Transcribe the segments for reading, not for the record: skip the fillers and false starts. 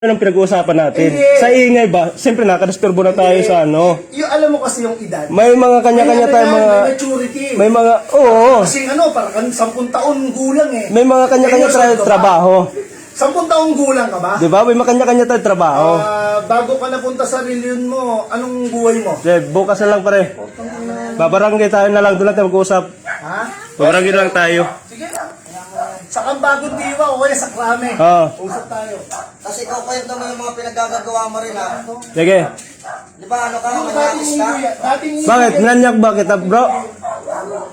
Anong pinag-uusapan natin? Hindi. Sa ingay ba? Siyempre nakadisturbo na tayo sa ano. Yung alam mo kasi yung edad. May mga kanya-kanya tayo mga... May maturity. May mga... Oo. Kasi ano, parang 10 taon gulang eh. May mga kanya-kanya tayo trabaho. 10 taong gulang ka ba? Di ba? May mga kanya-kanya tayo trabaho. Bago ka napunta sa reliyon mo, anong buhay mo? Bukas na lang pare. Babarangay tayo na lang. Doon natin mag-uusap. Ha? Babarangay lang tayo. Sige lang. Sa bagong diwa o kaya sa krame. Oo. Usap tayo. Kasi ikaw kwento mo yung mga pinagagagawa mo rin ha. Sige. Di ba ano ka, Dating manyakis ka? umuwi, dating Bakit? Nanyak ba kita bro?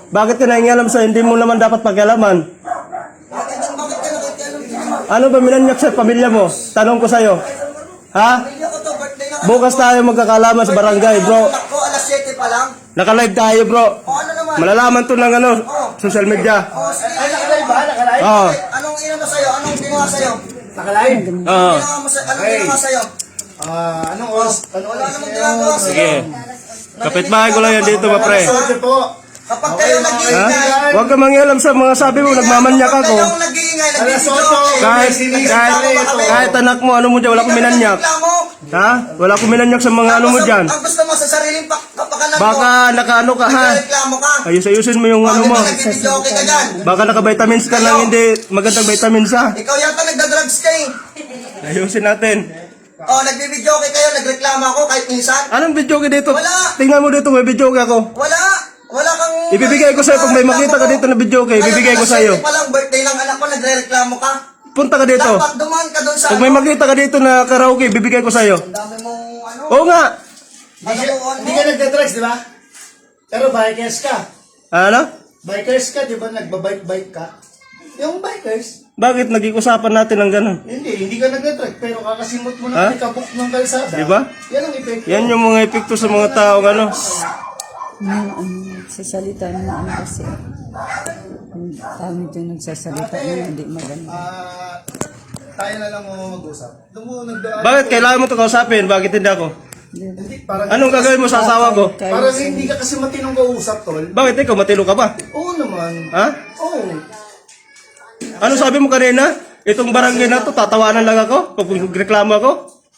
Bakit ka naingalam sa hindi mo naman dapat pakialaman? Bakit ka nakikialam? Ano ba minanyak sa pamilya mo? Tanong ko sa'yo. Ha? Pamilya ko to, birthday na Bukas tayo magkakalaman sa barangay bro. anak ko, alas 7 pa lang. Naka-live tayo bro. O ano naman? Malalaman to ng ano, social media. O sige, Ay, nakalive ba? Nakalive? Oo. anong inano sa'yo? Anong ginawa sa'yo? Nakalive? Oo. Anong ginawa sa'yo? Anong oras? Wala namang ginagawa sa'yo. Sige. Kapitbahay ko lang yan dito ba pre. Sorry po. Kapag kayo Ha? nag-iingay, Huwag ka mangialam sa mga sabi mo, nagmamanyak kapag ako. kayong nag-iingay, Alas nagbibidyo, 8. Kahit anak mo, ano mo dyan, wala akong minanyak. Ha? Wala akong minanyak sa mga ano mo dyan. Ang gusto mo sa sariling kapakanan mo, Baka nakaano ka ha. nagreklamo ka. Ayusin mo yung ano mo. Nagbibidyo ka dyan. Baka naka-vitamins ka lang, hindi magandang vitamins ha. Ikaw yata nagda-drugs ka eh. Ayusin natin. Oh, nagbibidyo kayo, nagreklamo ako kahit minsan. Anong video ka dito? Wala. Tingnan mo dito, may video ka ako. Wala kang... Ibibigay ko sa'yo pag may makita ka dito na video ka, ibibigay ko sa'yo. Ngayon, pa lang birthday ng anak ko, nagre-reklamo ka. Punta ka dito. Dapat dumaan ka doon sa... Pag may makita ka dito na karaoke, ibibigay ko sa'yo. Ang dami mong ano... Oo nga. Hindi ka nagda-drugs, di ba? Pero bikers ka. Ano? Bikers ka, di ba? Nagbabike-bike ka. Yung bikers, Bakit nag-iusapan natin ng ganun? hindi ka nagda-drug, pero kakasimot mo Ha? na ikabuk ng kalsada. Di ba? Yan ang epekto. Yan yung mga epekto sa mga taong ano. Nagsasalita ng ano kasi. Ang pangit yung nagsasalita na hindi maganda. Tayo na lang mag-usap. Doon mo nagdaan. Bakit kailangan mo ito kausapin? Bakit hindi ako? Hindi, parang, Anong gagawin mo sa asawa ko? parang hindi ka kasi matinong kausap, tol. Bakit ikaw? Matilo ka ba? Oo naman. Ha? Oo. Ano sabi mo kanina? Itong barangay na to, tatawanan lang ako? Pag reklamo ako?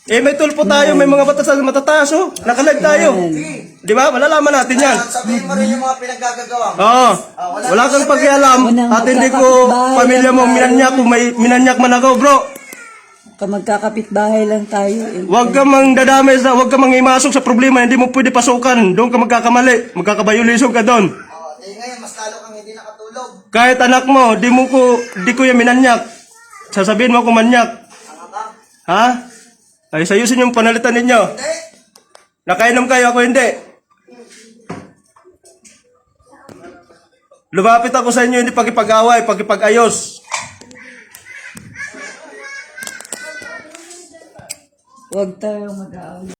May tulpo tayo, may mga batas na matataas oh. Nakalag tayo. Di ba? Malalaman natin yan. Sabihin mo rin yung mga pinagagagawa mo. Oo. Wala kang pakialam at hindi ko pamilya mo minanyak kung may minanyak man ako bro. Magkakapit-bahay lang tayo. Huwag ka mang dadamay sa, huwag ka mang imasok sa problema, hindi mo pwede pasukan. Doon ka magkakamali, magkakabayulisog ka doon. Ngayon, mas lalo kang hindi nakatulog. Kahit anak mo, di ko yan minanyak. Sasabihin mo ako manyak. Ha? Ay, sayusin yung panalitan ninyo. Hindi. Nakainom kayo, ako hindi. Lumapit ako sa inyo, hindi pakipag-away, pakipag-ayos. Huwag tayong mag-aaway.